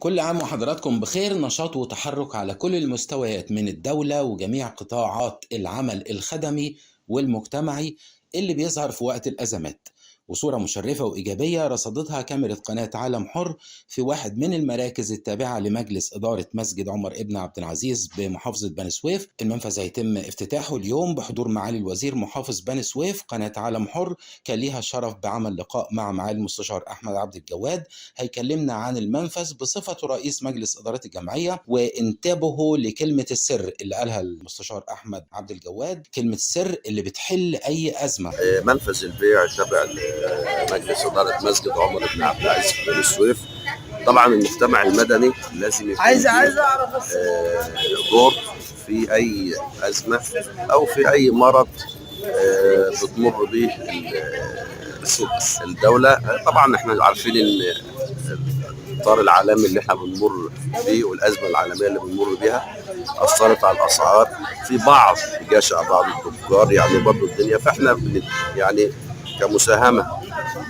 كل عام وحضراتكم بخير. نشاط وتحرك على كل المستويات من الدولة وجميع قطاعات العمل الخدمي والمجتمعي اللي بيظهر في وقت الأزمات، وصورة مشرفة وإيجابية رصدتها كاميرا قناة عالم حر في واحد من المراكز التابعة لمجلس إدارة مسجد عمر ابن عبد العزيز بمحافظة بني سويف. المنفذ هيتم افتتاحه اليوم بحضور معالي الوزير محافظ بني سويف. قناة عالم حر كان ليها الشرف بعمل لقاء مع معالي المستشار أحمد عبد الجواد، هيكلمنا عن المنفذ بصفته رئيس مجلس إدارة الجمعية. وانتبهوا لكلمة السر اللي قالها المستشار أحمد عبد الجواد، كلمة السر اللي بتحل أي أزمة. منفذ البيع تبع مجلس إدارة مسجد عمر بن عبد العزيز في بني سويف. طبعا المجتمع المدني لازم يكون عايز اعرف دور في اي ازمه او في اي مرض بتمر به الدوله. طبعا احنا عارفين ان الاطار العالمي اللي احنا بنمر بيه والازمه العالميه اللي بنمر بيها اثرت على الاسعار في بعض جشع بعض التجار، يعني برضه الدنيا. فاحنا يعني كمساهمه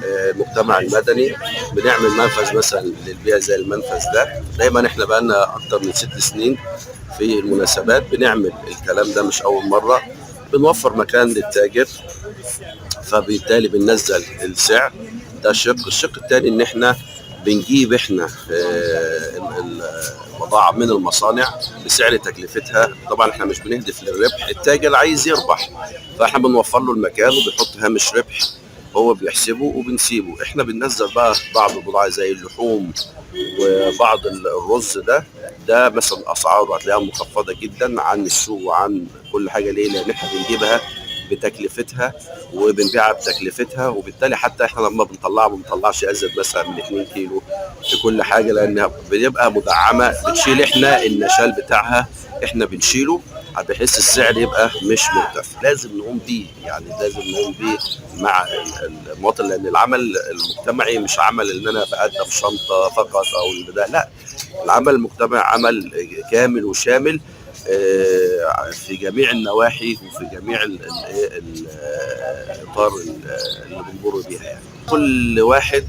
المجتمع المدني بنعمل منفذ مثلا للبيع زي المنفذ ده. دايما احنا بقالنا اكتر من 6 سنين في المناسبات بنعمل الكلام ده، مش اول مره. بنوفر مكان للتاجر، فبالتالي بننزل السعر. ده الشق الثاني ان احنا بنجيب احنا البضاعه من المصانع بسعر تكلفتها. طبعا احنا مش بنهدف للربح، التاجر عايز يربح، فاحنا بنوفر له المكان وبنحط هامش ربح هو بيحسبه وبنسيبه. احنا بننزل بقى بعض البضاعة زي اللحوم وبعض الرز. ده مثلا اسعاره هتلاقيها مخفضة جدا عن السوق وعن كل حاجة. ليه؟ لان احنا بنجيبها بتكلفتها وبنبيعها بتكلفتها، وبالتالي حتى احنا لما بنطلعها ما بنطلعش ازيد مثلا من 2 كيلو في كل حاجة، لانها بيبقى مدعمة. بنشيل احنا النشال بتاعها، احنا بنشيله بحيث السعر يبقى مش مرتفع. لازم نقوم بيه، يعني لازم نقوم بيه مع المواطن، لان العمل المجتمعي مش عمل ان انا بقدم شنطه فقط او ده، لا. العمل المجتمعي عمل كامل وشامل في جميع النواحي وفي جميع الاطار اللي بنمر بيها. يعني كل واحد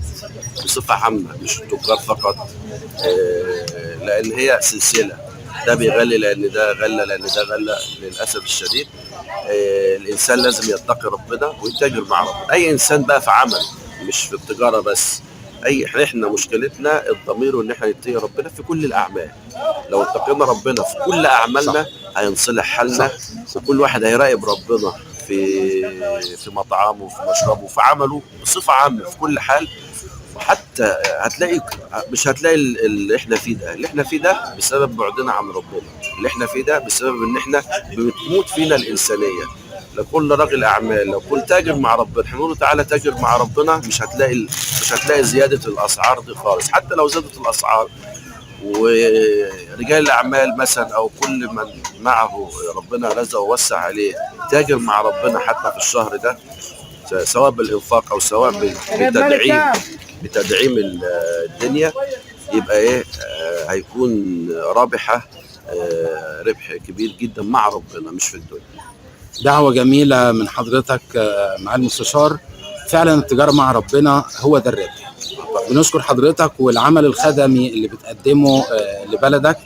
بصفه عامه، مش التجار فقط، لان هي سلسله. ده بيغلي لان ده غلى، لان ده غلى. للاسف الشديد الانسان لازم يتقي ربنا ويتاجر مع ربنا. اي انسان بقى في عمل، مش في التجاره بس. احنا مشكلتنا الضمير، وان احنا نتقي ربنا في كل الاعمال. لو اتقينا ربنا في كل اعمالنا هينصلح حالنا، وكل واحد هيراقب ربنا في مطعمه وفي مشربه وفي عمله بصفه عامه في كل حال. وحتى مش هتلاقي اللي احنا فيه ده. اللي احنا فيه ده بسبب بعدنا عن ربنا، اللي احنا فيه ده بسبب ان احنا بتموت فينا الانسانيه. لكل راجل اعمال، لو كل تاجر مع ربنا، هنقول له تعالى تاجر مع ربنا، مش هتلاقي زياده الاسعار دي خالص. حتى لو زادت الاسعار ورجال الاعمال مثلا او كل من معه ربنا رزقه ووسع عليه تاجر مع ربنا حتى في الشهر ده، سواء بالانفاق او سواء بتدعيم الدنيا، يبقى هيكون رابحه ربح كبير جدا مع ربنا مش في الدنيا. دعوة جميلة من حضرتك مع المستشار. فعلا التجارة مع ربنا هو ده الربح. بنشكر حضرتك والعمل الخدمي اللي بتقدمه لبلدك،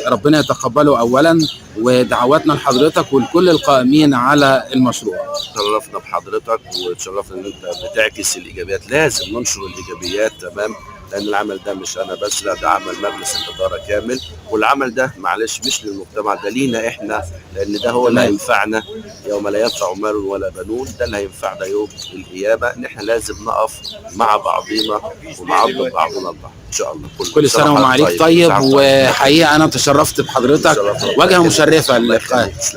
ربنا يتقبله أولا، ودعواتنا لحضرتك ولكل القائمين على المشروع. تشرفنا بحضرتك وتشرفنا ان انت بتعكس الايجابيات. لازم ننشر الايجابيات، تمام، لان العمل ده مش انا بس، لا، ده عمل مجلس الاداره كامل. والعمل ده معلش مش للمجتمع، ده لينا احنا، لان ده هو اللي هينفعنا يوم لا ينفع مال ولا بنون. ده اللي هينفعنا يوم القيامه، ان احنا لازم نقف مع بعضينا ونعضد بعضنا البعض ان شاء الله. كل سنه ومعاليك طيب. وحقيقه انا تشرفت بحضرتك، واجهه مشرفه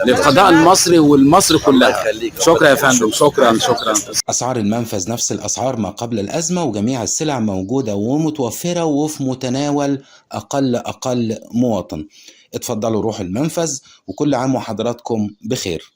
للقضاء المصري والمصر كلها. شكرا يا فندم، شكرا. اسعار المنفذ نفس الاسعار ما قبل الازمه، وجميع السلع موجوده ومتوفره وفي متناول اقل مواطن. اتفضلوا روحوا المنفذ، وكل عام وحضراتكم بخير.